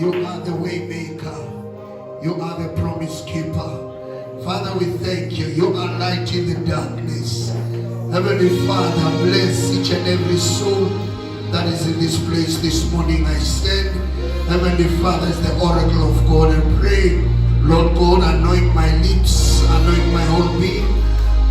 You are the way maker. You are the promise keeper. Father, we thank you. You are light in the darkness. Heavenly Father, bless each and every soul that is in this place this morning. I stand, Heavenly Father, as the oracle of God, and pray, Lord God, anoint my lips, anoint my whole being,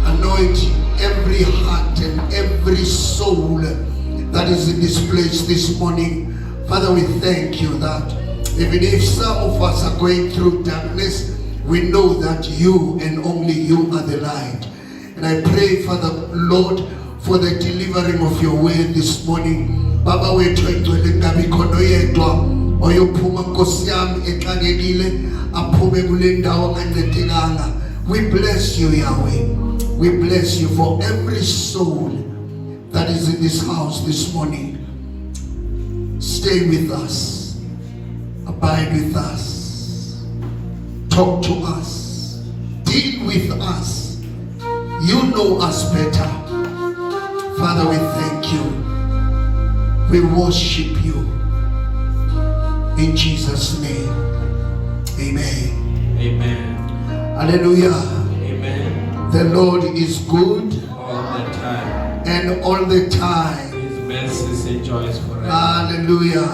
anoint every heart and every soul that is in this place this morning. Father, we thank you that even if some of us are going through darkness, we know that you and only you are the light. And I pray, Father, Lord, for the delivering of your word this morning. Baba wethu egcwele ngabe khona oyedwa oyophuma Nkosi yami exakekile aphume kule ndawo angancedekanga. We bless you, Yahweh. We bless you for every soul that is in this house this morning. Stay with us. Abide with us. Talk to us. Deal with us. You know us better. Father, we thank you. We worship you. In Jesus' name. Amen. Amen. Hallelujah. Amen. The Lord is good. All the time. And all the time. His mercies endures forever. Hallelujah.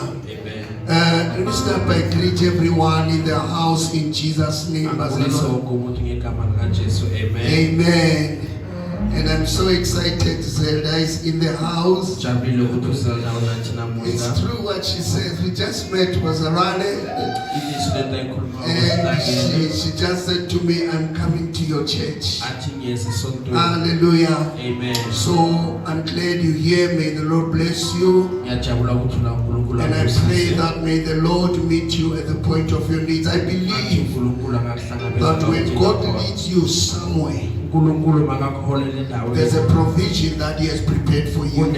Amen. Let me start by greet everyone in the house in Jesus' name. Amen. Amen. And I'm so excited. Zelda is in the house. It's true what she says. We just met Wazarane. And she just said to me, I'm coming to your church. Hallelujah. Amen. So I'm glad you're here. May the Lord bless you. And I pray that may the Lord meet you at the point of your needs. I believe that when God leads you somewhere, there's a provision that He has prepared for you.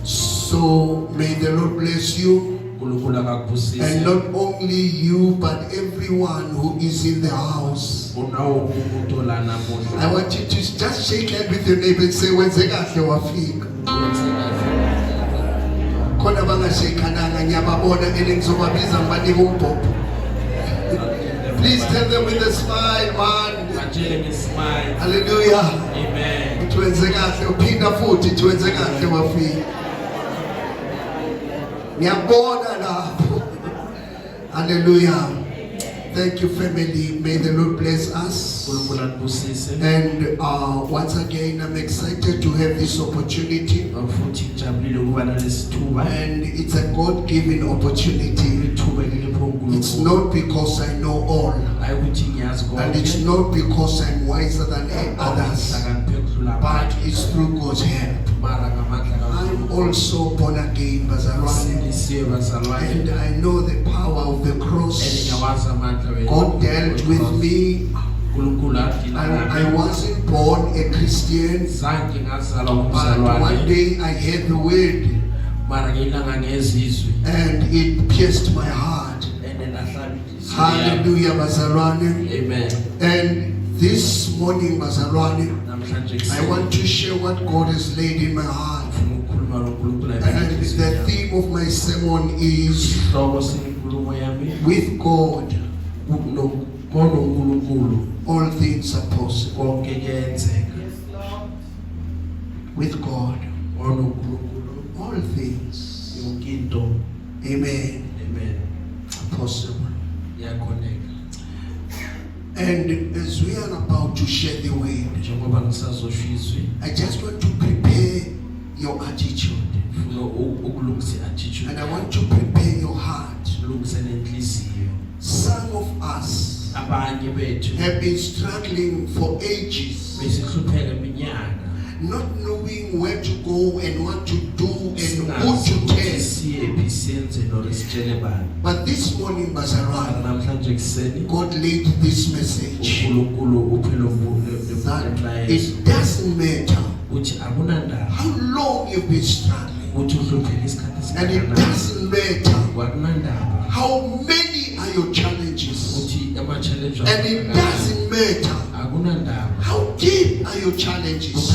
So may the Lord bless you. And not only you, but everyone who is in the house. I want you to just shake hands with your neighbor and say, "Wenzekahle wafika." Khona bangashekananga nyababona elingizobabiza ngibanika umbhobho. Please tell them with a smile, man. Hallelujah. Amen. Wenzekahle uphinda futhi wenzekahle wafika. Nyabona lapho. Hallelujah. Thank you, family. May the Lord bless us. And once again, I'm excited to have this opportunity. And it's a God-given opportunity. It's not because I know all. And it's not because I'm wiser than others. But it's through God's help. I'm also born again, Bazarwane. And I know the power of the cross. God dealt with me. I wasn't born a Christian, but one day I heard the word and it pierced my heart. Hallelujah, Bazarwane. Amen. And this morning, Bazarwane, I want to share what God has laid in my heart. And the theme of my sermon is with God, all things are possible. With God, all things, amen, are possible. And as we are about to share the word, I just want to prepare your attitude. And I want to prepare your heart. Some of us have been struggling for ages, not knowing where to go and what to do and who to tell. But this morning, Bazarwane, God laid this message that it doesn't matter how long you've been struggling, and it doesn't matter how many are your challenges, and it doesn't matter how deep are your challenges.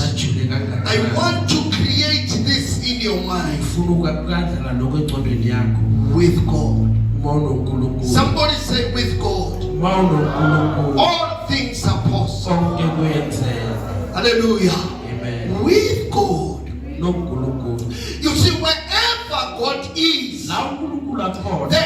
I want to create this in your mind Ufuna ukukadlala nokwengqondweni yakho. with God. Uma unoNkulunkulu. Somebody say with God. Uma unoNkulunkulu. All things are possible. Konke kuyenzeka. Hallelujah. Amen. With God. NoNkulunkulu. You see, wherever God is, La uNkulunkulu akhona. the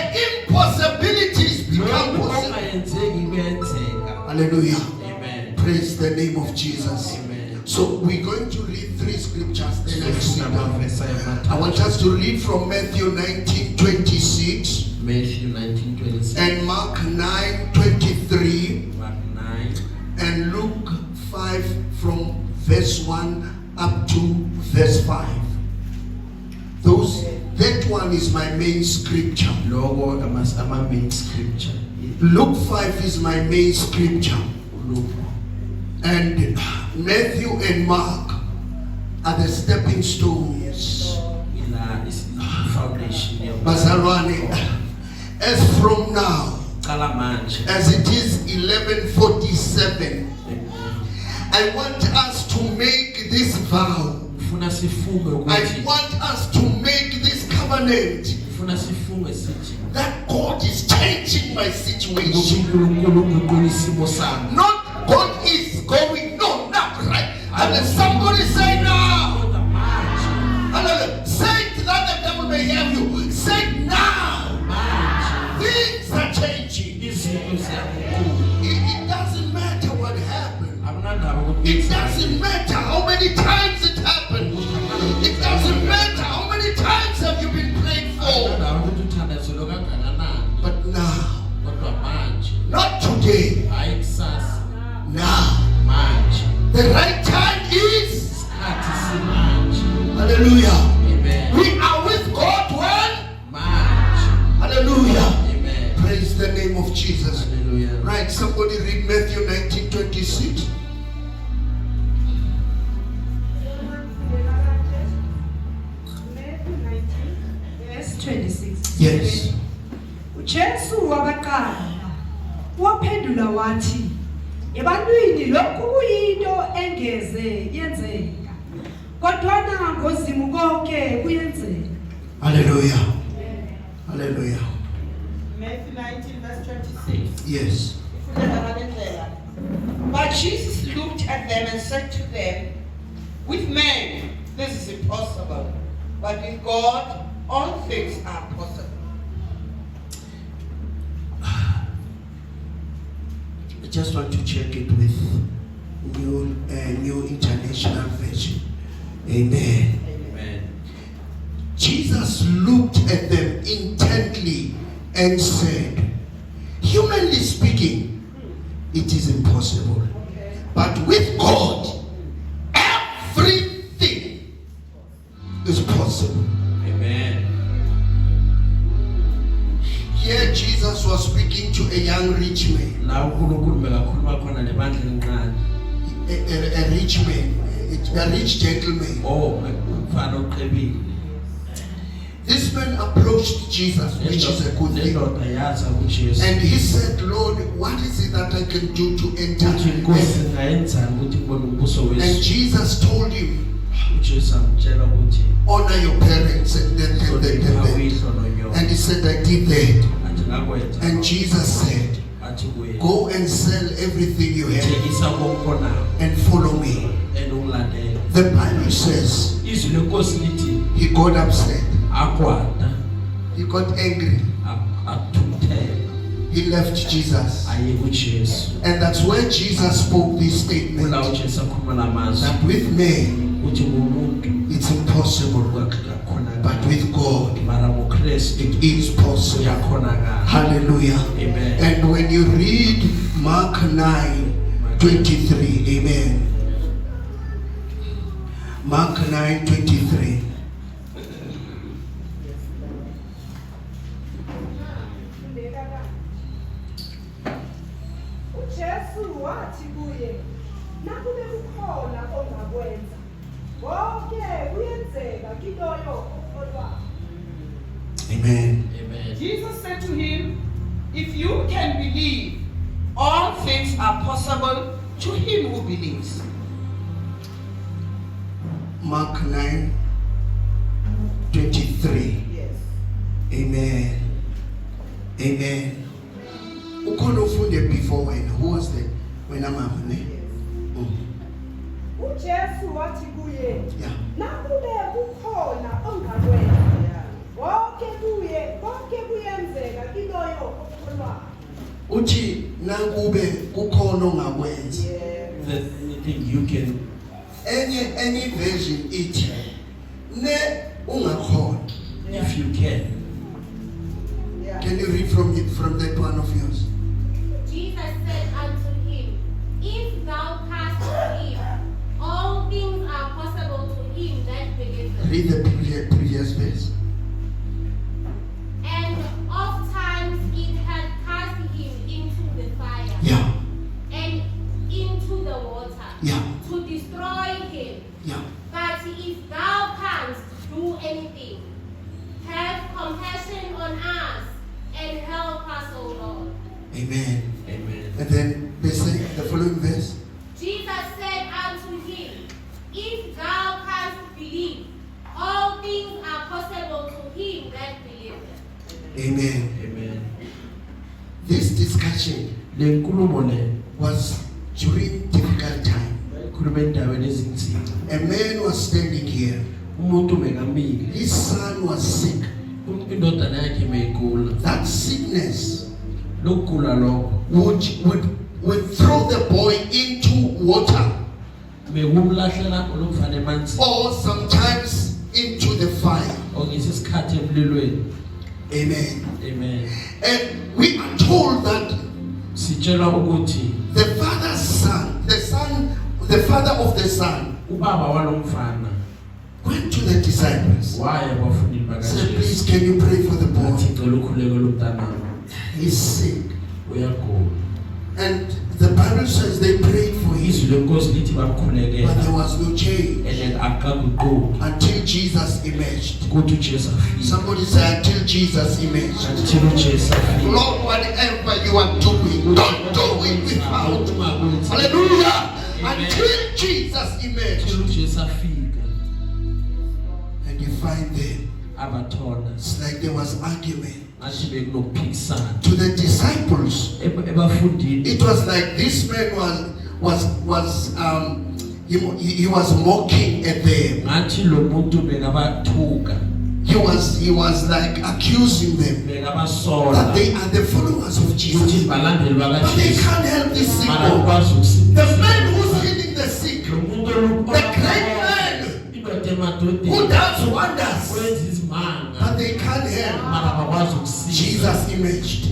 impossibilities become Lokho possible. ongayenzeki kuyenzeka. Hallelujah. Amen. Praise the name of Jesus. Amen. So we're going to read 3 scriptures. Then I sit down. Amavesi I amathathu. want us to read from Matthew 19:26 Matthew 19:26. and Mark 9:23 Mark 9. and Luke 5 from verse 1 up to verse 5. That one is my main scripture. Logo ama main scripture. Luke 5 is my main scripture. Luke. And Matthew and Mark are the stepping stones. Ila is foundation ya. Bazalwane, as from now, Qala manje. as it is 11:47, I want us to make this vow. Ufuna sifunge I ukuthi. want us to make this covenant Ufuna sifunge sithi. that God is changing my situation. uNkulunkulu uguqula isimo sami. Not God is going, no, not right. And then somebody say now. Kodwa manje. Hallelujah. Say it that the devil may hear you. Say it now. Manje. Things are changing. Izinto ziyaguquka. It doesn't matter what happened. Akunandaba ukuthi. It doesn't matter how many times it happened. It doesn't matter how many times have you been prayed for. Akunandaba ukuthi uthandazelo kangakanani. But now, Kodwa manje. not today. Hayi kusasa. Now, Manje. the right time is. Isikhathi simanje. Hallelujah. Amen. We are with God when. Manje. Hallelujah. Amen. Praise the name of Jesus. Hallelujah. Right, somebody read Matthew 19:26. Matthew 19, verse 26. Yes. uJesu wabaqala waphendula wathi ebantwini lokhu kuyinto engeze yenzeka kodwa ngozimu konke kuyenzeka. Hallelujah. Hallelujah. Matthew 19, verse 26. Yes. But Jesus looked at them and said to them, with men this is impossible, but with God all things are possible. I just want to check it with New International Version. Amen. Amen. Jesus looked at them intently and said, humanly speaking, it is impossible. But with God, everything is possible. Amen. Here Jesus was speaking to a young rich man. La uNkulunkulu bekakhuluma khona nebandla elincane. A rich man, a rich gentleman. Oh, umfana oqebile. This man approached Jesus, which is a good thing. Lendoda yaza kuJesu. And he said, Lord, what is it that I can do to enter Uthi Nkosi heaven? ngayenzani ukuthi ngibone umbuso And wesu. Jesus told him, uJesu amtshela ukuthi honor your parents. And hlonipha uyihlo nonyoko. And he said, I did that. Athi ngakwenza. And Jesus said, Athi kuye. go and sell everything you have Thengisa konke and follow me. and ungilandele. The Bible says Izwi lenkosi lithi he got upset. akwada He got angry. athuthela He left Jesus. aye kuJesu. And that's when Jesus spoke this statement Kula uJesu akhuluma lamazwi that with men uthi ngumuntu it's impossible, kwakhona but with God mara ngoKristu it is possible. kuyakhonakala. Hallelujah. Amen. And when you read Mark 9:23, amen. Mark 9:23. uJesu wathi kuye nakube kukhona ongakwenza konke kuyenzeka kiloyo okholwayo. Amen. Amen. Jesus said to him, if you can believe, all things are possible to him who believes. Mark 9. 3. Yes. Amen. Amen. Ukhona ufunde before wena. Who was that? Wena mama ne? Yes. uJesu wathi kuye Yeah. nakube kukhona ongakwenza Yeah. bonke kuyenzeka kiloyo okholwayo Uthi nakube kukhona ongakwenza. Yeah. There's anything you can. Any version ithi ne ungakhona. If you can. Yeah. Can you read from that one of yours? Jesus said unto him, If thou canst believe, all things are possible to him that believeth. Read the previous verse. And oft times it had cast him into the fire Yeah. and into the water Yeah. to destroy him. Yeah. But if thou canst do anything, have compassion on us and help us, O Lord. Amen. Amen. And then they say the following verse. Jesus said unto him, If thou canst believe, all things are possible to him that believeth. Amen. Amen. This discussion Le nkulumo le was during difficult time. bayikhuluma endaweni ezinzima. A man was standing here. Umuntu bengamile. His son was sick. Indodana yakhe meyigula. That sickness Lokugula lokho would throw the boy into water bekumlahlela olufana emanzini. or sometimes into the fire. Okuyisi isikhathi emlilweni. Amen. Amen. And we are told that Sitshela ukuthi the father's son, the father of the son ubaba walomfana went to the disciples. waya abafundini Said, please, bakaJesu. can you pray for the boy? Athi ngicela ukhuleko lomntanami. He's sick. Uyagula. And the Bible says they prayed for him, Izwi lenkosi lithi but there bamkhulekela. was no change And akaguquki. until Jesus emerged. Kuthi uJesu afika. Somebody say, until Jesus emerged. Until uJesu afika. Lord, whatever you are doing, don't do it without. Hallelujah. Amen. Until Jesus emerged. Until uJesu afika. And you find them. Abathola. It's like there was argument. Athi bekunokuphikisana. To the disciples, Ebafundini. it was like this man he was mocking at them. Ngathi lo muntu bekabathuka. He was like accusing them that Bekabasola. they are the followers of Ukuthi Jesus. balandeli But they bakaJesu. can't help this sick Mara boy. ukwazi ukusiza. The man who's healing the sick, Lo muntu the great man indoda who emadodeni. does wonders, Wenza izimanga. but they can't help. Mara bakwazi ukusiza. Jesus emerged.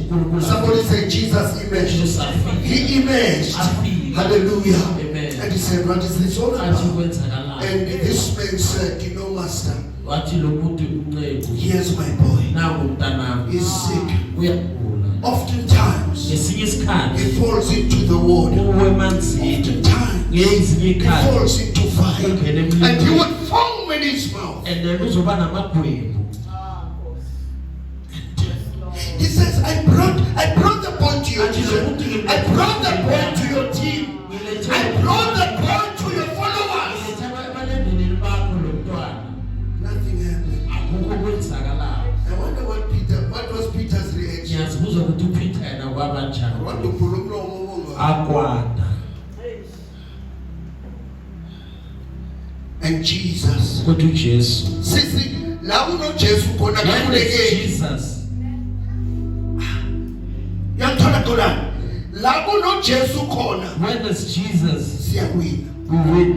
Somebody say Jesus emerged. Jesu afika. He emerged. Afika. Hallelujah. Amen. And he said, what is this all Athi about? kwenzakalani. And this man said, you know, master, Wathi lo muntu unceku. here's my boy. Nangu umntanami. He's sick. Uyagula. Oftentimes, Ngesinye isikhathi he falls into the water. uwe emanzini. Oftentimes, Ngezinye he ikhathi falls into fire. ungene And he emlilweni. would foam in his mouth. And then uzoba namagwebu. Ah, of course. He says, I brought the boy to your children. I brought the boy to your team. I brought the boy to your followers. Abalandeli bakho lo mntwana. Nothing happened. Akukho kwenzakalayo. I wonder what was Peter's reaction? Ngiyazibuza ukuthi uPeter yena kwabanjani. What do Pulumlo Akwanda. and Jesus. Kuthi uJesu. Sisi, la unoJesu khona When is kakhulekile. Jesus? Yanthola khona. La unoJesu khona When is Jesus? siyawina. We win.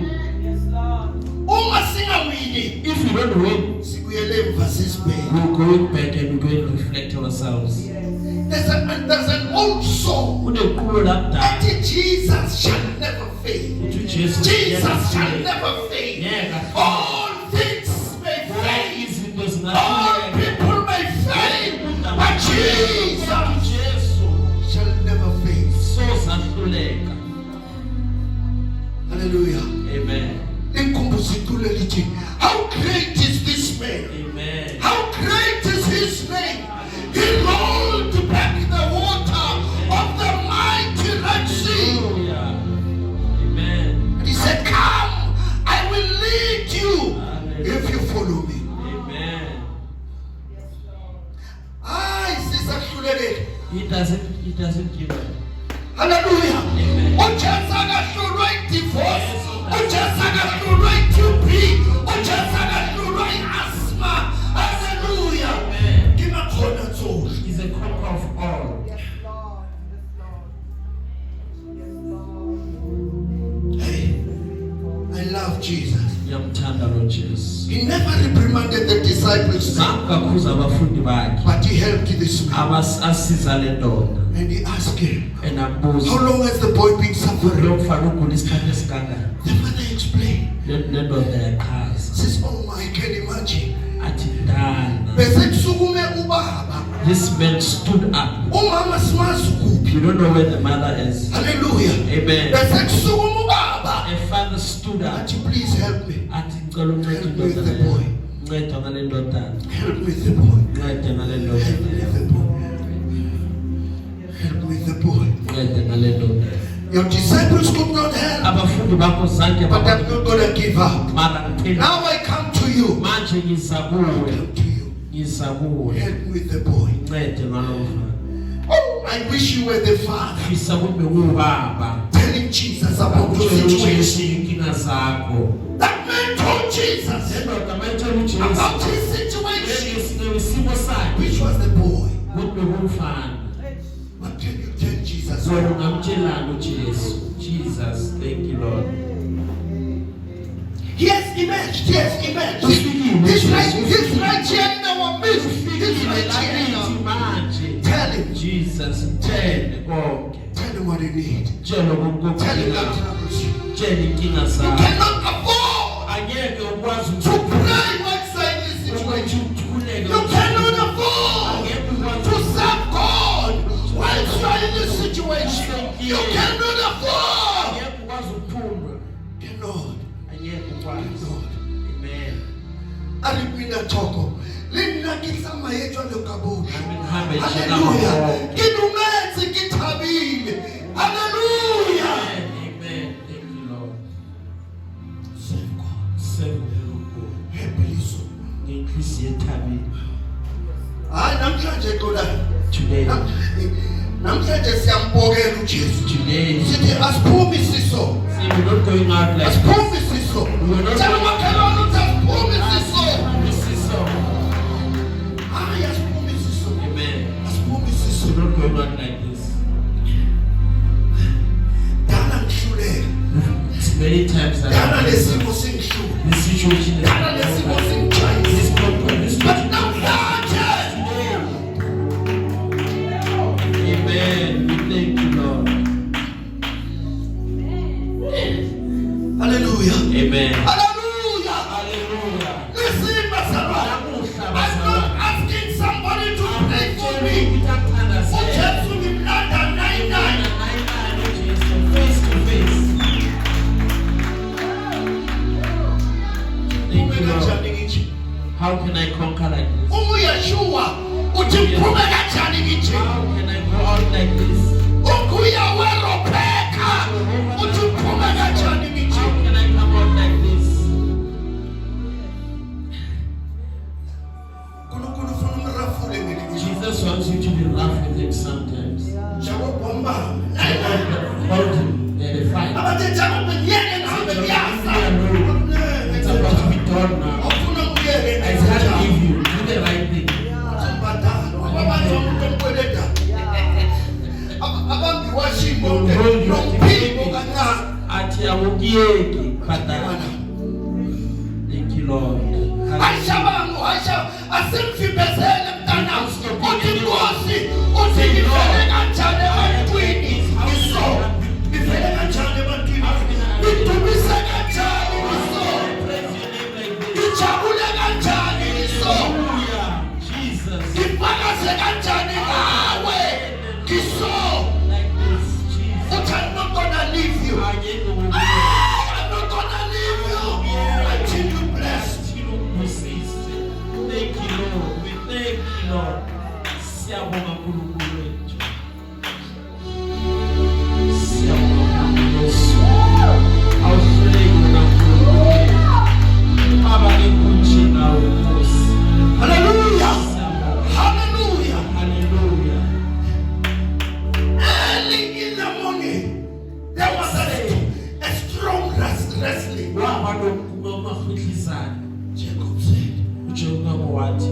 yes Lord Uma singawini, If we don't win, sibuyele emva sisibheke. we're going back and we're going to reflect ourselves. There's an old song. Kunequlo lakudala. That Jesus shall never fail. Uthi uJesu. Jesus shall never fail. Ngeke. All things may fail. Izinto All zingahluleka. people may fail. But Jesus Jesu shall never fail. sozahluleka. Hallelujah. Amen. Inkumbuzikhulu elithi, how great is this man? Amen. How great is his name? He rolled back the water of the mighty Red Sea. Hallelujah. Amen. And he said, come, I will lead you if you follow me. Amen. love Jesus. Ngiyamthanda lo Jesu. He never reprimanded the disciples, Zange kakhuza abafundi bakhe. but he helped this man. Asiza le ndoda. And he asked him, Enambuza. how long has the boy been Lo suffering? mfana ugula isikhathi esikangaka. The father explained. Le ndoda yachaza. Says, oh my, I can imagine. Athi ndana. Bese kusukume ubaba. This man stood up. Umama simazi kuphi. You don't know where the mother is. Hallelujah. Amen. Bese kusukume ubaba. A father stood up. Athi, please help me. Athi ngicela uncedo Help me with indoda the boy. leyo. Nceda ngale ndodana. Help me with the boy. Nceda ngale Help ndoda me with leyo. the boy. Help me with the boy. Nceda ngale ndoda. Your disciples could not help, Abafundi bakho zange but I'm not going to give up. mara ngiphendula. Now I come to you. Manje ngiza kuwe. Come to you. Ngiza kuwe. Help me with the boy. Ncede ngalo mfana. Oh, I wish you were the father Fisa kube ubaba. telling Jesus about your situation. Inkinga zakho. That man told Jesus Ndoda mayitshela uJesu. about his situation, Isimo sakhe. which was the boy. Kube umfana. What can you tell Jesus? Wena ungamtshelani uJesu? Jesus, thank you Lord. He has emerged. He has emerged. He's right here in our midst. He's right here now. Manje. Tell him. Jesus, mtshele konke. Tell him what he needs. Tshela konke Tell him okudingayo. that troubles you. Tshela inkinga You zakho. cannot afford Angeke ukwazi to pray outside this situation. You cannot afford to serve God while you are in this situation. You cannot afford. Angeke ukwazi ukuphuma. Cannot. Angeke ukwazi. Cannot. Amen. Alipina toko. Lina kisama yetu alokabuni. Nami ngihambe nje Hallelujah. nabo. Kidumenzi kitabile. Hallelujah. Amen. Thank you Lord. Serve God. Serve uNkulunkulu. Help Ngenhliziyo ethabile. Hayi namhlanje kodwa. Today. Namhlanje siyambongela uJesu. Today. Sithi asiphumi siso. See, we're not going out like this. Asiphumi siso. We're not Tell going makhelwane ukuthi asiphumi siso. This is so. Hayi asiphumi siso. Amen. Asiphumi siso. We're not going out like this. Dala ngihluleka. It's many times that Dala lesimo singihlula. this situation is Dala lesimo singijayisa. this is not good. This is But not namhlanje Amen. We thank you, Lord. Hallelujah. Amen. Hallelujah. Hallelujah. Listen, Basara. I'm not asking somebody to pray for me. Ujesu ngimlanda 99. Face to face. Thank you, Lord. Kanjani ngithi? How can I conquer like this? Uyashua uthi uphume kanjani ngithi? How can I go out like this? Ukuya weropheka uthi uphume kanjani ngithi? How can I come out like this? uNkulunkulu ufuna umrafule ngithi. Jesus wants you to be rough with him sometimes. Jabo bomba. Hold him. They're fine. Abathe jabo ngiyeke ngihambe ngiyasa. It's about to be done now. Ufuna ngiyeke I can't give you. Do the right thing. Abambiwashimo Don't hold nomphiko you. kancane. Athi awukiyeki badala. Thank you, Lord. Ashabangu asimfibezele mntanami uthi Nkosi uthi ngivele kanjani ebantwini ngiso ngivele kanjani ebantwini ngidumise kanjani ngiso ngijabule kanjani ngiso Hallelujah. Jesus. ngifakaze kanjani ngawe ngiso Like this. Jesus. uthi I'm not gonna leave you. Angeke ukuyeki. I'm not gonna leave you until you blessed. Thank you, Lord. We thank you, Lord. Siyabonga uNkulunkulu wethu. Siyabonga uNkulunkulu Yesu. Awuhleki wena uNkulunkulu wethu. Baba ngikunje nawe Nkosi. Hallelujah. Siyabonga. Hallelujah. Hallelujah. Early in the morning, there was a strong wrestling. Waba nomafihlisana. Jacob said, uJakobe wathi,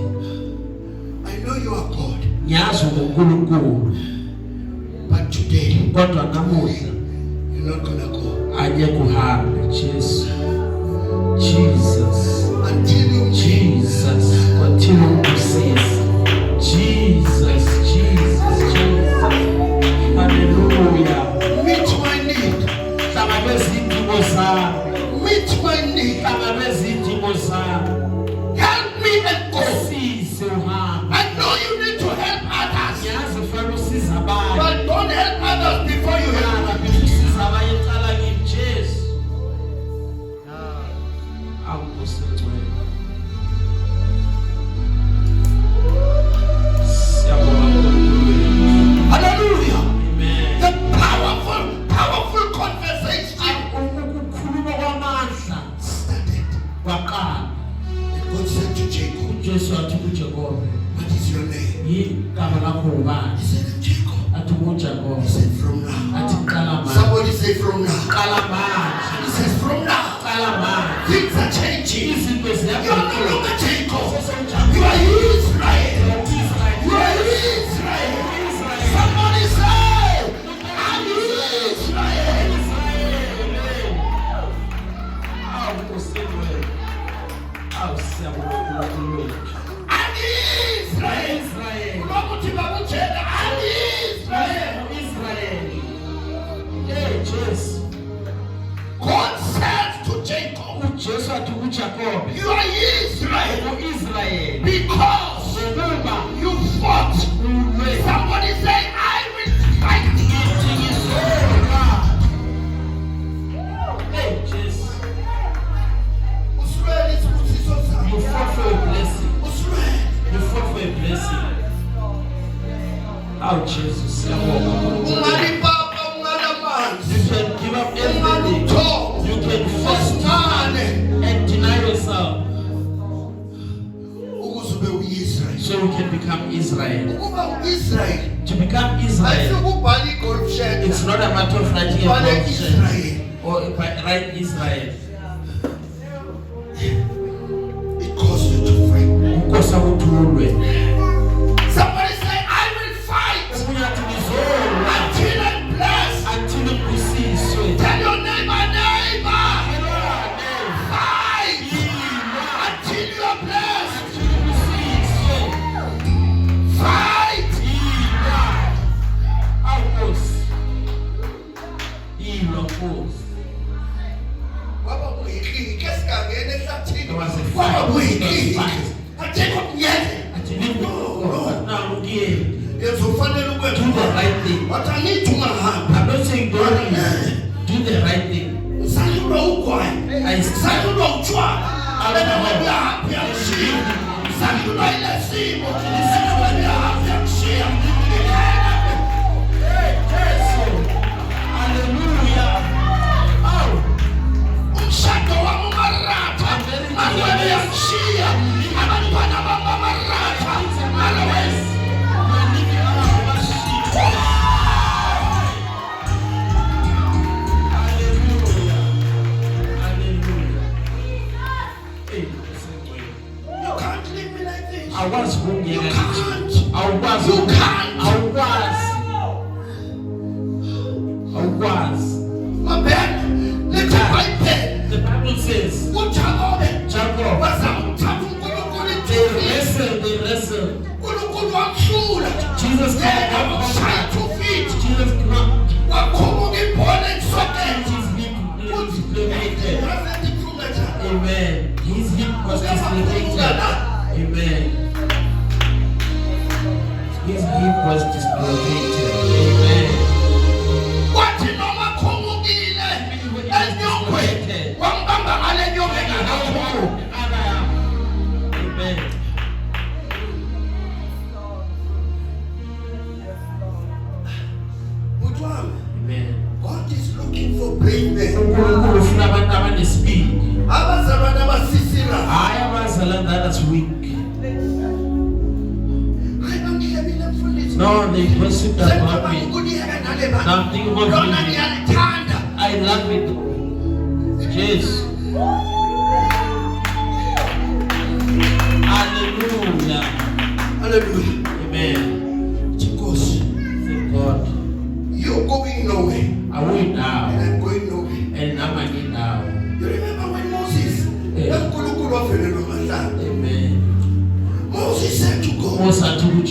I know you are God, ngiyazi uNkulunkulu, but today kodwa namuhla you're not gonna go. angeke uhambe Jesu. Jesus. until you meet. Jesus. Continue to cease. Jesus. Jesus. Jesus. Hallelujah. Meet my need. Hlangabeza izidingo zami. Meet my need. Hlangabeza izidingo zami. Help me and go. Usize uhambe. I know you need to help others, Ngiyazi ufanele usize abanye. but don't help others before you help. Yala bese usize abanye qala kimi Jesu. Awukusengcwele. Siyabonga uNkulunkulu. Hallelujah. Amen. The powerful conversation Ukukhuluma kwamandla started. kwaqala. And God said to Jacob, uJesu athi kuJakobe, what is your name? igama lakho ubani? He said, Jacob. Athi kuJakobe. He said, from now. Athi qala manje. Somebody say from now. Qala manje. He says, from now. Qala manje. Things are changing. Izinto You are no ziyaguquka. longer Jacob. You are Israel. You are Israel. Somebody say, I'm Israel. I'm Israel. Unokuthi bakutshela, I'm Israel. God said to Jacob, you are Israel because you fought. Somebody say, I will fight. Israel is Usiso Sam. You fought for a blessing. Israel. You fought for a blessing. Oh, Jesus. Ungani baba, ungani You amanzi. can give up Ungani everything. uthongo. You can fast Ungani. and deny yourself Ukuze ube uyi-Israel. so you can become Israel. Ukuba u-Israel. To become Israel, Ayisukubhala i-golf shirt. it's not a matter of writing a Ubhale book Israel. or write Israel. It costs you to fight. Kukosa uthulwe. Somebody say, I will fight Omunye athi ngizolwa until I'm blessed. until ngibusiswe. Tell your neighbor, neighbor, fight until you are blessed. Fight. Waba buyikhiki esigangeni ehlathini. There was a Waba fight. buyikhiki. Fight. Ajacob nyeze. Yenza ufanele Do ukwenza the right thing. wathi angithi ungahambi. I'm not saying don't do the right thing. Ngisayulwa ugwayi. I Ngisayulwa utshwala. Abena uyahamba uyakushiya. Ngisayulwa ile simo. Ngisayulwa uyahamba uyakushiya. Hallelujah. Oh, Umshado wami umaratha. Manje uyakushiya. Abantwana bami bamaratha. Otherwise, you can't leave me like this. I was born You again. can't. I was. You can't. I was. Mabheka, letha iBhayibheli. The Bible says, uJakobe Jacob, wazamthatha uNkulunkulu they ithufile. wrestled. uNkulunkulu wamhlula. Jesus Yena came wamshaya up. ithufile. Jesus came up. Wakhumuka ibhola And elisokeni. his hip was dislocated. Wasent ikhuluma njalo. Amen. His hip was dislocated. Amen. His hip was dislocated. Amen. Wathi noma khumukile enyongweni, wambamba ngale nyongo engakakhulu. Amen. Buthi wami, Amen. God is looking for brave men. uNkulunkulu ufuna abantu abanesibindi. Abazalwane abasisira. Hayi abazalwane that is weak. Hayi bangihlebile mfundisi. No, they worship the Sengicabanga God. ukuliyeka nale bantu. Now think about Lona me. ngiyalithanda. I love it. Yes. Hallelujah. Hallelujah. Amen. Because Thank God. you're going nowhere I will and now. I'm going nowhere. And I'm again now. You remember when Moses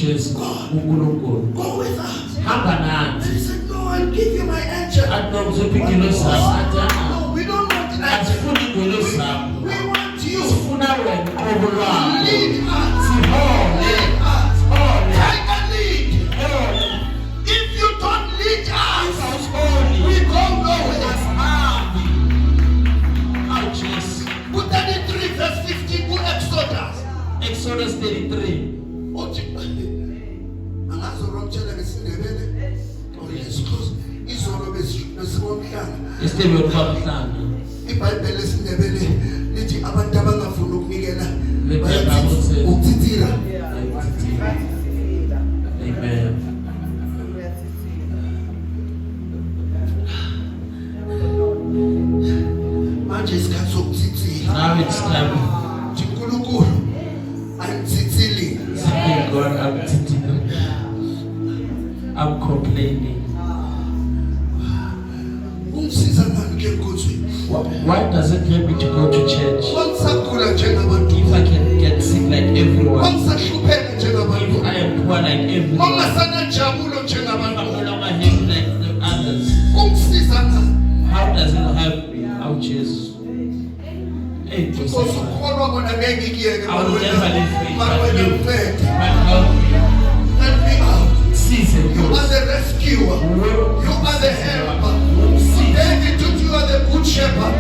uJesu uNkulunkulu Go with us. hamba And nathi he said, no, I'll give you my angel. athi nomzopha ingelo zakho athi No, we don't want an angel. asifuni ingelo zakho We want you. sifuna wena qobo lwakho Lead us. sihole Lead us. sihole Take a lead. sihole If you don't lead us, awusiholi we go nowhere. asihambi awu Jesu Put 33 verse 15 to Exodus. Exodus 33 Uthi angazoro ngitshela ngesindebele. Oh yes, because izolo besibomhlanga. isitebe yokubabuhlanga iBhayibheli lesindebele lithi abantu abangafuni ukunikela The Bible says- ukuthithira. amen Manje isikhathi sokuthithira. now it's time Uthi uNkulunkulu angithithili. to God I'm complaining Ungisiza ngani ke nkosi? why does it help me to go to church Wangisagula njengabantu. if I can get sick like everyone Wangisahlupheka if njengabantu. I am poor like everyone Wangasana jabulo I'm njengabantu. no longer happy like the others Ungisiza ngani? how does it help me oh Jesus hey Nkosi Jesus ukholwa bona ngeke ngikiyeke I will never leave faith Manje but you uncede. but help me Help me out. cease and You are go the rescuer. You are the helper. David told you are the good shepherd.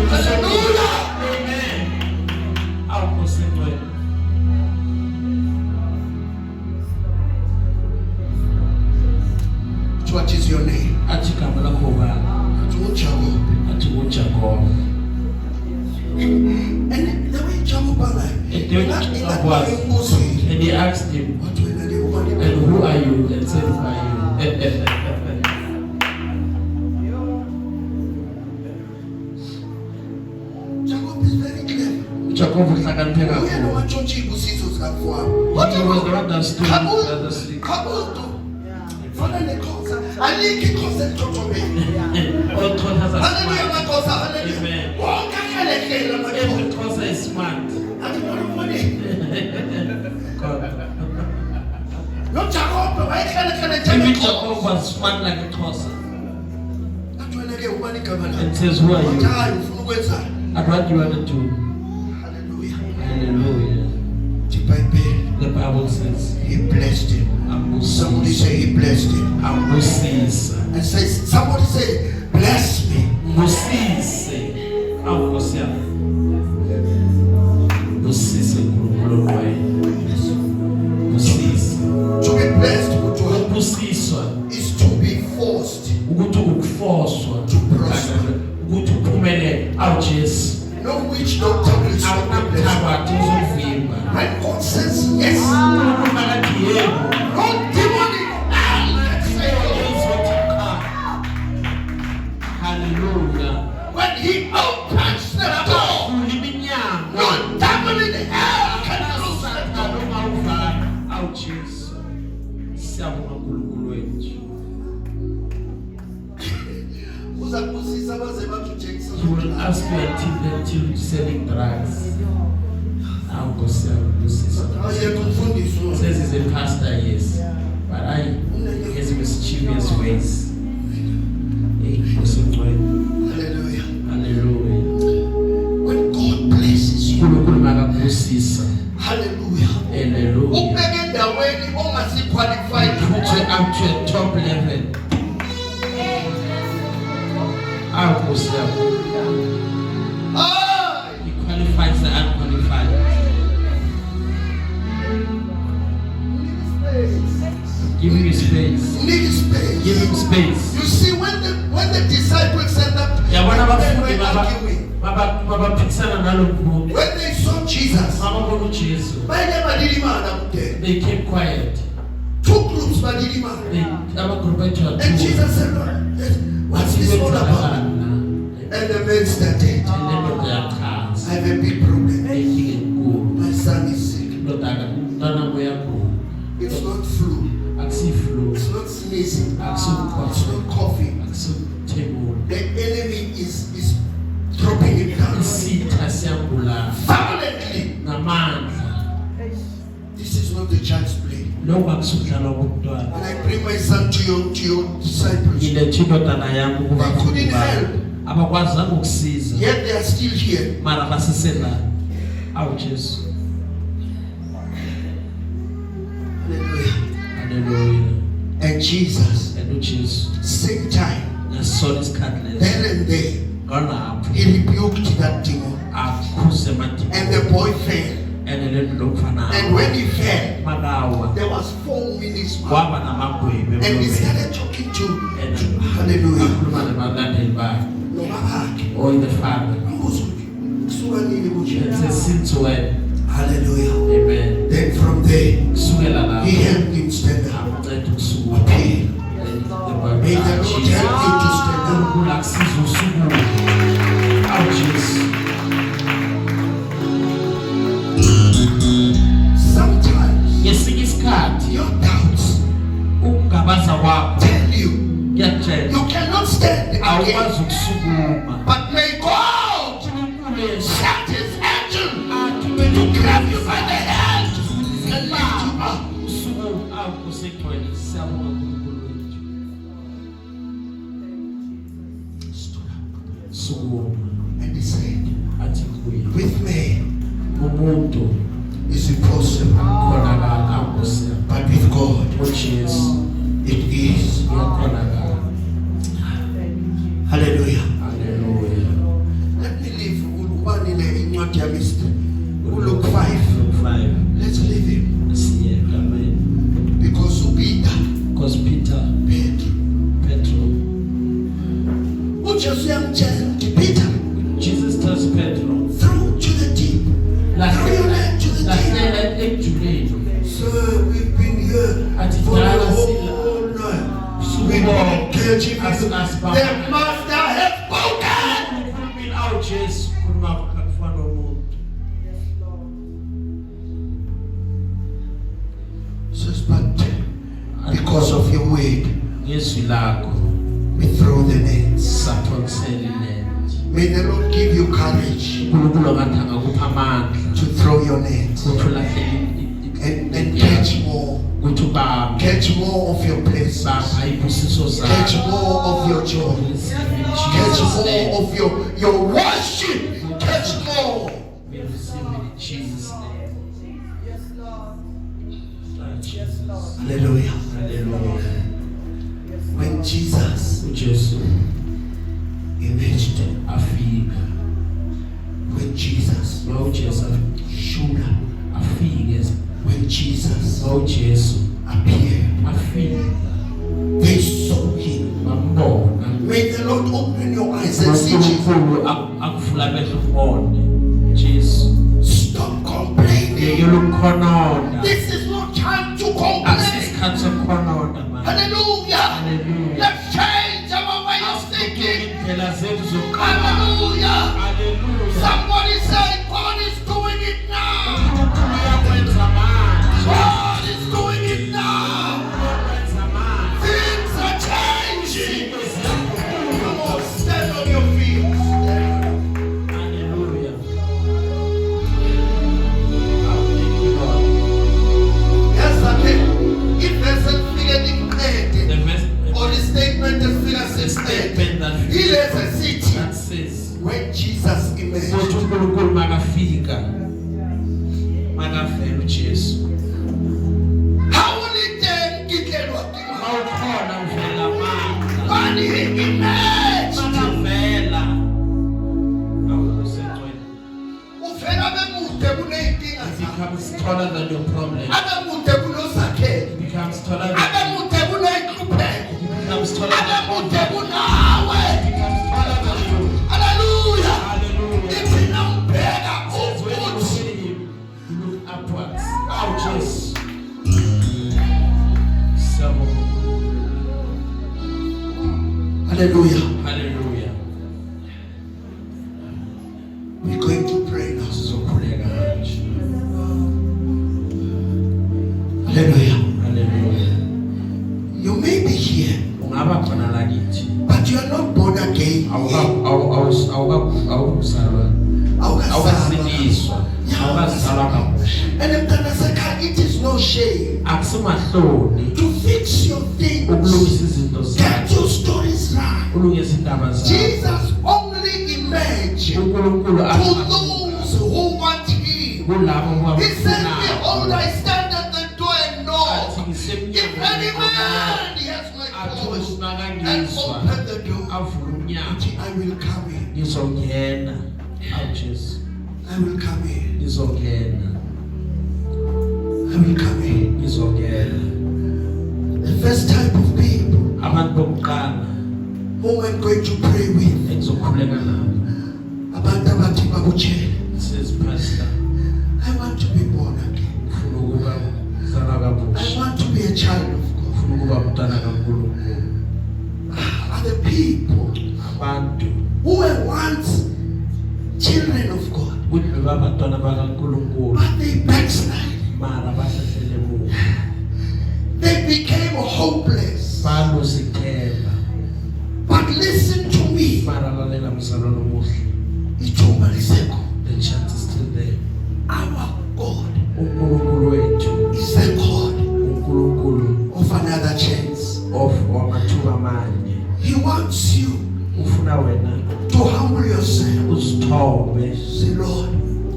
Hallelujah. Amen. I'll proceed with What is your name? Achikamba lakho baba. Jacob. Athi uJacob. And the way Jacob And he asked him, what will I do? and who are you? And said, who are you? Jacob is very clever. Jacob uhlakaniphe Uyena kakhulu. watshontsha usizo zikakwabo. He was the one that stood at the street. Kabuto. Fana nekhosa. Alikho ikhosa elithothomeni. All Xhosa are Hallelujah smart. makhosa. Hallelujah. Amen. Wonke ayalekelela Every amakhosa. Xhosa is smart. Athi bona mbone. God. No Jacob wayehlala Even njengekhosa. Jacob was smart like a Xhosa. Athi wena ke ubani igama lakho? And says, who are you? Hayi ufuna ukwenzani? And what do you want to do? Hallelujah. Hallelujah. The The Bible says, He blessed him. Somebody say he blessed him. Ambusisa. And says, somebody say, bless me. Musise. Ambusia. Musise nkulunkulu wenu. Musise. To be blessed Ukubusiswa is to be forced. ukuthi ukufoswa To prosper. ukuthi uphumelele awu Jesu No witch doctor will stop the blessing. awuthabathi uzovimba When God says yes, uNkulunkulu akathi yebo no demonic can say no. izothi cha. Hallelujah. When He opens the door, Uvula iminyango no devil in hell can close the Sathane door. ungawuvala awu Jesu siyabonga uNkulunkulu wethu Uzakuzisa baze bakujekisa. he will ask you until you're selling drugs awu Nkosi yami Musisi. Ayekho umfundisi. Says he's a pastor, yes. But he has mischievous ways. Hallelujah. Hallelujah. When God blesses you, uNkulunkulu makakubusisa. hallelujah. Hallelujah. Ubeke endaweni ongasiqualified Put you up to a top level. Our Nkosi yami. Ah, He qualifies the unqualified. Give him space. need space. Give him space. You see, when the disciples end up Yabona abafundi when arguing, babaphikisana nalo muntu. when they saw Jesus, Bababona uJesu. bayeke badilimana kude. They kept quiet. Two groups badilimana. They abagroup ethu And Jesus said, what's this all about? And the man started, I have a big problem. My son is sick. It's not flu. It's not sneezing. It's not coughing. The enemy is dropping him down. Violently. This is not the child's play. Lokhu akusudlala kokuntwana. When I bring my son to your disciples, Ngilethe indodana yami they couldn't kuba help. abakwazanga ukusiza. Yet they are still here. Mara basisela. Awu Jesu. Hallelujah. Hallelujah. And Jesus, And Jesu. same time, Ngasona isikhathi leso. then and there, Ngalapho he rebuked that demon. akhuze madimoni. And the boy fell. And lento lokufana. And when he fell, Makawa. there was foam in his mouth. Kwaba namagwebe. And he started talking to Hallelujah. Akhuluma nabalandeli bakhe. No, babakhe. Or the Father. Umbuzo uthi, kusuka nini kunje? Since when? Hallelujah. Amen. Then from there, Kusukela lapho. he helped him stand up. Akunceda ukusuka. Okay. May the Lord Jesus. help you to stand up. uNkulunkulu akusize usukume. Awu Jesu. Sometimes Ngesinye isikhathi your doubts ukungabaza kwakho tell you kuyakutshela you cannot stand again. awukwazi ukusukuma. But may God uNkulunkulu yena send his angel athi to grab you by the hand and lift you up. usuku akusekugcwele siyabonga uNkulunkulu wethu. Sukuma And he said, athi kuye with me umuntu is impossible, khonakala akusiya but with God uJesu it is. uyakhonakala. Hallelujah. Hallelujah. Let me leave ubani le incwadi yami Luke 5. Luke 5. Let's leave him Siyeka amen. because Peter, Because Petro uJesu yamtshela ukuthi Peter, Jesus tells Petro throw to the deep. Throw your net to the deep. lahlela ekujuleni Sir, we've been here athi for the dala whole night. We didn't catch him. As- The master has spoken. ukhulumile awu Jesu khuluma akufana nomuntu. Says, but because of your word, Ngezwi lakho we throw the nets. saphosela inet. May the Lord give you courage uNkulunkulu ngathi angakupha amandla to throw your nets ukuthi ulahlele and catch more. ukuthi ubambe Catch more of your blessings. bapha ibusiso Catch zakho. more of your joy. Catch more of your worship. Catch more. We receive it in Jesus' name. Yes, Lord. Jesus. Hallelujah. Hallelujah. When Jesus uJesu emerged, afika. when Jesus uJesu showed up, afike. when Jesus uJesu appeared, afika. they saw him. Bambona. May the Lord open your eyes and see Jesus. uNkulunkulu akuvula amehlo ubone. Jesu. Stop complaining. Yekela ukukhononda. This is not time to complain. Asisikhathi sokukhononda manje. Hallelujah. Hallelujah. Let's change our way of thinking. Indlela zethu zokuqala. Hallelujah. Hallelujah. Somebody say God is doing it now. uNkulunkulu uyakwenza manje. God is doing it now. Uyakwenza manje. Things are changing. Izinto ziyakhula. Come on, stand on your feet. Hallelujah. Oh, thank you, Lord. Yes, okay. If there's a figure The verse- or the statement that figure the says statement that he is a city that says when Jesus ukuthi emerged. uNkulunkulu makafika makavela uJesu How will it then get working? awukhona uvela amandla When he emerged, makavela awusengcwele uvela bemude kuneyinkinga it zakho. becomes taller than your problem Abemude kunozakhele. it becomes taller than Abemude kuneyinhlupheko. it becomes taller than Abemude kunawe. it becomes taller than you. Hallelujah. Hallelujah. Ithi nawubheka Says when you ukuthi see him you look upwards oh Jesu Siyabonga. Hallelujah. Hallelujah. We're going to pray now. Sizokhuleka manje. Hallelujah. Hallelujah. You may be here, Ungaba khona la kithi. but you are not born again yet. Awukuzalwa. awukaziliswa awukazalwa kabusha And mntana sekhaya, it is no shame akusimahloni to fix your things. ukulungisa izinto Get zakho your stories right. ulungisa indaba zakho Jesus only emerged uNkulunkulu to those who want him. kulabo He said, behold, abafunayo I stand at the door and knock. athi If any man hears my voice and open the door, avula umnyango I will come in. ngizongena awu Jesu I will come in. ngizongena I will come in. ngizongena The first type of people abantu bokuqala whom I'm going to pray with, engizokhuleka nabo abantu abathi bakutshela, says pastor I want to be born again. ufuna ukuba zalwa I kabusha want to be a child of God. ufuna ukuba umntwana kaNkulunkulu Are the people abantu who were once children of God, kuthi bebabantwana bakaNkulunkulu but they backslide. mara bahlahlele emuva They became hopeless. banosithemba But listen to me. mara lalela mzalwane omuhle Ithumba lisekho. the chance is still there Our God uNkulunkulu wethu is the God uNkulunkulu of another chance. of wamathuba amanye He wants you ufuna wena to humble yourself. uzithobe Say, Lord,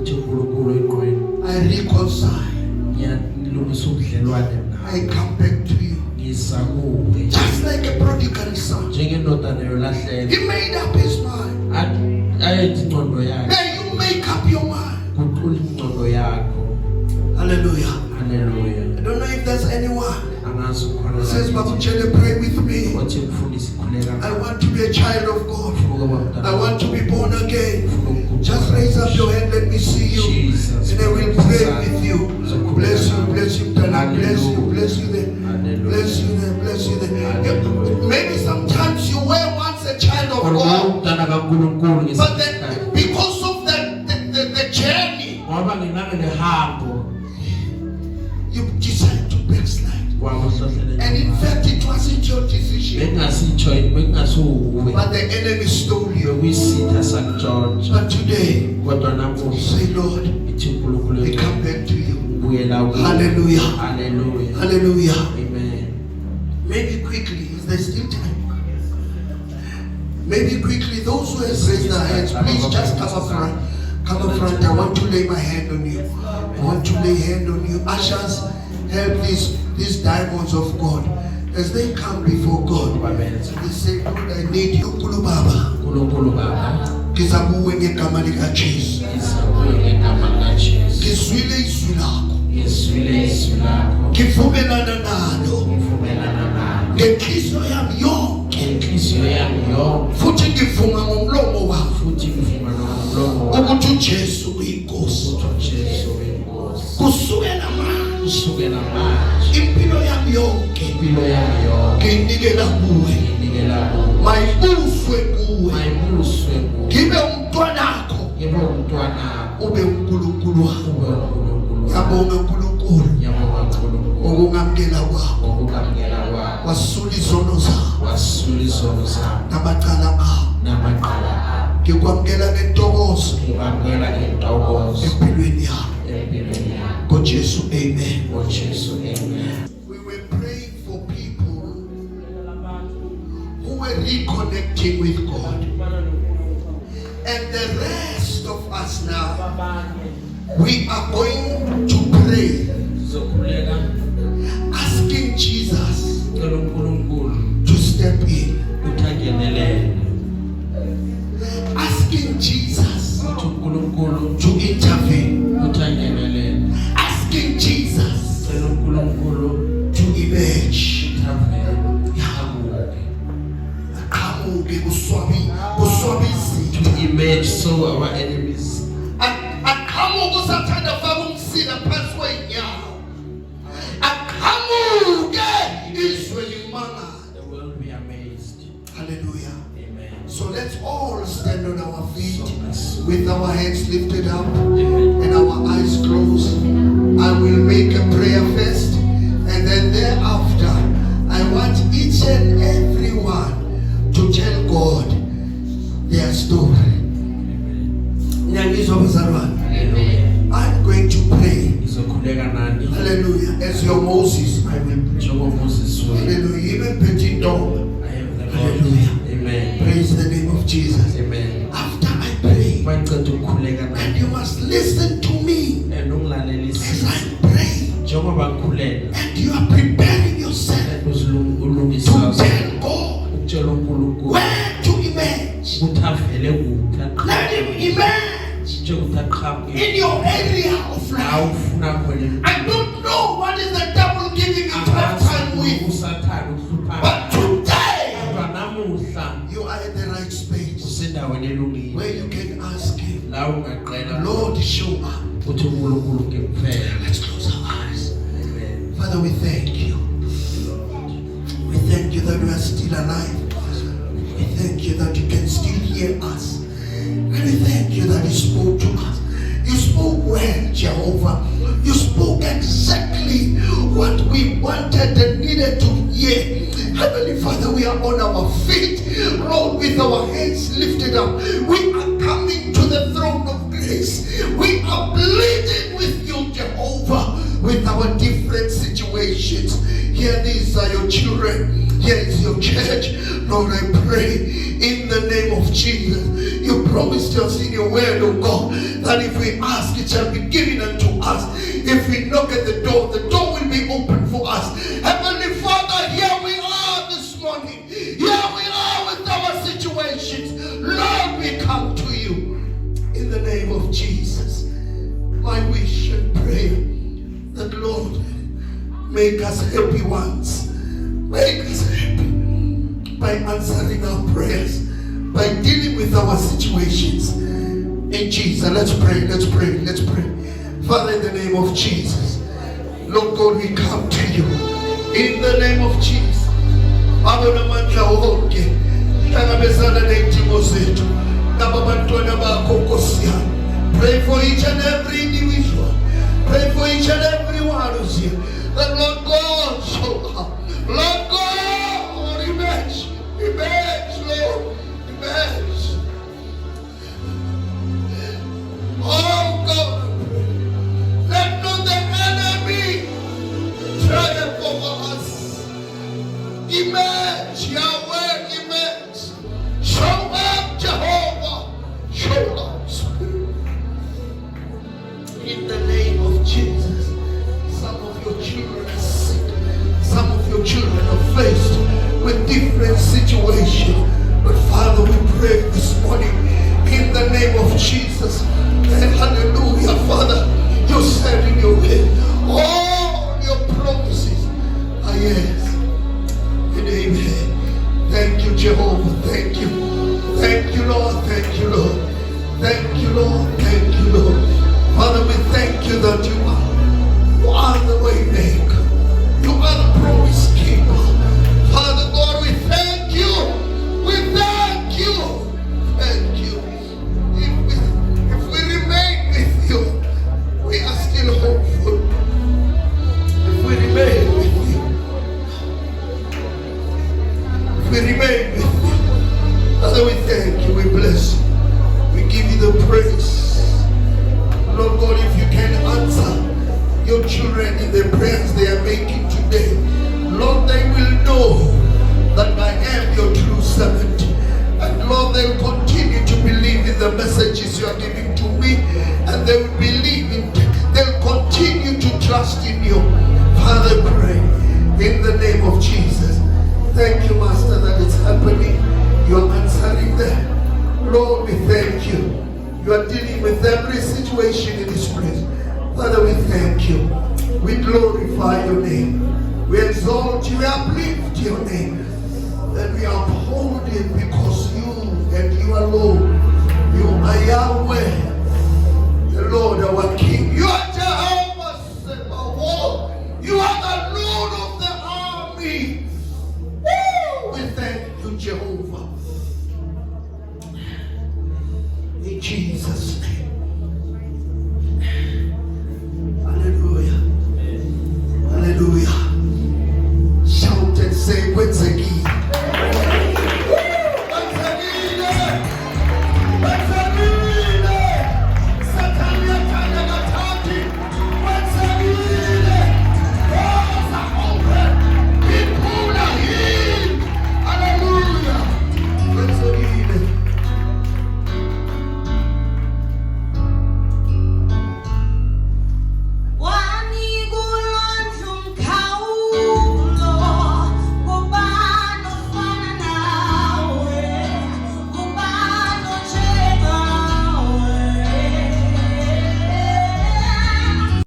uthi uNkulunkulu enqweni I reconcile. ngiyalungisa ubudlelwane I nawe come back to you. ngisa kuwe Just like a prodigal son. njengendodana yolahlelo He made up his mind. ayenza ingqondo yakhe Then you make up your mind. kuqula ingqondo yakho Hallelujah. haleluya I don't know if there's anyone angazi ukhona who says, la Babu Chele, pray with me. othi mfundisi khuleka I want to be a child of God. ufuna ukuba I mntana want to be born again. ufuna ukuba Just raise up your hand. Let me see you. Jesus. And I will pray with you. Bless you, bless you, darling. Bless you, bless you there. Bless you there, bless you there. Maybe sometimes you were once a child of God, umntana kaNkulunkulu but then because of the journey, ngoba nginalo lehambo you decided to backslide. And in fact, it wasn't your decision, bengingasuwe but the enemy stole you. bekuyisitha sakutshontsha But today, kodwa namuhla say, Lord, ithi uNkulunkulu we come back to you. ubuyela kuwe. Hallelujah. Hallelujah. Hallelujah. Amen. Maybe quickly, is there still time? Maybe quickly, those who have raised their hands, please just come up front. Come up front. I want to lay my hand on you. I want to lay hand on you. Ushers, help these diamonds of God as they come before God. They say, Lord, I need you, Nkulu Baba. uNkulunkulu Baba Ngizakuwe ngegama likaJesu. izakuwe ngegama likaJesu Ngizwile izwi lakho. ngizwile izwi lakho Ngivumelana nalo. ngivumelana nalo Ngenhliziyo yami yonke. ngenhliziyo yami yonke Futhi ngivuma ngomlomo wami futhi ngivuma nomlomo wami ukuthi uJesu uyinkosi. ukuthi uJesu uyinkosi Kusukela manje kusukela manje impilo yami yonke impilo yami yonke ngiyinikela kuwe. nginikela kuwe Mayibuswe kuwe. mayibuswe kuwe Ngibe umntwanakho ngibe umntwanakho ube uNkulunkulu wami. ube uNkulunkulu Ngiyabonga uNkulunkulu ngiyabonga uNkulunkulu ngokungamkela kwakho. ngokukamkela kwakho Wasula izono zakho wasula izono zami namacala akho. namaqala akho Ngikwamkela ngentokozo ngibamkela ngentokozo empilweni yami. empilweni yami NgoJesu, amen. ngoJesu amen. We were praying for people who were reconnecting with God. And the rest of us now, we are going to pray, Sizokhuleka asking Jesus cela uNkulunkulu to step in, ukuthi angenelele asking Jesus ukuthi uNkulunkulu to intervene, ukuthi angenelele asking Jesus cela uNkulunkulu to emerge. Aqhamuke kuswabi izitho. to emerge so our enemies Aqhamuke usathanda faka umsila phansi kweenyawo. Aqhamuke izwe limangala. the world be amazed. Hallelujah. Amen. So let's all stand on our feet So let's- with our hands lifted up Amen. and our eyes closed. I will make a prayer first, and then thereafter, I want each and every one to tell God their story. Amen. Nizwa bazalwane. Hallelujah. I'm going to pray. Ngizokhuleka nani. Hallelujah. As your Moses. I will njengoba Moses wena. Hallelujah. Even Petit Dom. I am the Lord. Hallelujah. Amen. Praise the name of Jesus. Amen. After I pray, Mangicela ukukhuleka and nani. you must listen to me And ungilalelisise. as I pray. Njengoba ngikhulela. And you are preparing yourself And to ulungisa tell God ukutshela uNkulunkulu where to emerge. ukuthi avele kuphi. Let him emerge Nje ukuthi aqhamuke. in your area of La life. ufuna khona. I don't know what is the devil giving you tough time with, usathana ukuhlupha. but today Kodwa namuhla you are at the right space usendaweni elungile. where you can ask him, La ungaqela Lord, show up. uthi uNkulunkulu ngimfela. Let's close our eyes. Amen. Father, we thank you. We thank you that we are still alive. We thank you that you can still hear us. And we thank you that you spoke to us. You spoke well, Jehovah. You spoke exactly what we wanted and needed to hear. Heavenly Father, we are on our feet, Lord, with our hands lifted up. We are coming to the throne of grace. We are pleading with you, Jehovah, with our different situations. Here, these are your children. Here is your church. Lord, I pray in the name of Jesus. You promised us in your word, oh God, that if we ask, it shall be given unto us. If we knock at the door will be open for us. Heavenly Father, here we are this morning. Here we are with our situations. Lord, we come to you in the name of Jesus. My wish and prayer that, Lord, make us happy ones. Make us happy by answering our prayers, by dealing with our situations. In Jesus, let's pray, let's pray, let's pray. Father, in the name of Jesus, Lord God, we come to you. In the name of Jesus. Abona mandla wonke. Hlangabezana nezidingo zethu. Nabantwana bakho Nkosi yami. Pray for each and every individual. Pray for each and every one who's here. That Lord God show up. Lord God, emerge, Lord, emerge. Oh God, let not the enemy triumph over us. Emerge, Yahweh, emerge. Show up, Jehovah. Show up, Spirit. In the name of Jesus. Some of your children are sick. Some of your children are faced with different situations. But Father, we pray this morning in the name of Jesus. And hallelujah, Father, you said in your word, all your promises are yes and amen. Thank you, Jehovah. Thank you. Thank you, Lord. Thank you, Lord. Thank you, Lord. Thank you, Lord. Father, we thank you that you are the way maker. You are the promise keeper. Father God, we thank you. We thank you. Thank you. If we remain with you, we are still hopeful. If we remain with you, if we remain with you, Father, we thank you. We bless you. We give you the praise. Lord God, if you can answer your children in the prayers they are making today, Lord, they will know that I am your true servant. And Lord, they will continue to believe in the messages you are giving to me, and they will believe in, they'll continue to trust in you. Father, pray in the name of Jesus. Thank you, Master, that it's happening. You are answering them. Lord, we thank you. You are dealing with every situation in this place. Father, we thank you. We glorify your name. We exalt you. We uplift your name. And we uphold it because you and you alone. You are Yahweh, the Lord, our King. You are Jehovah Sabaoth. You are the Lord of the army. Woo! We thank you, Jehovah. In Jesus' name.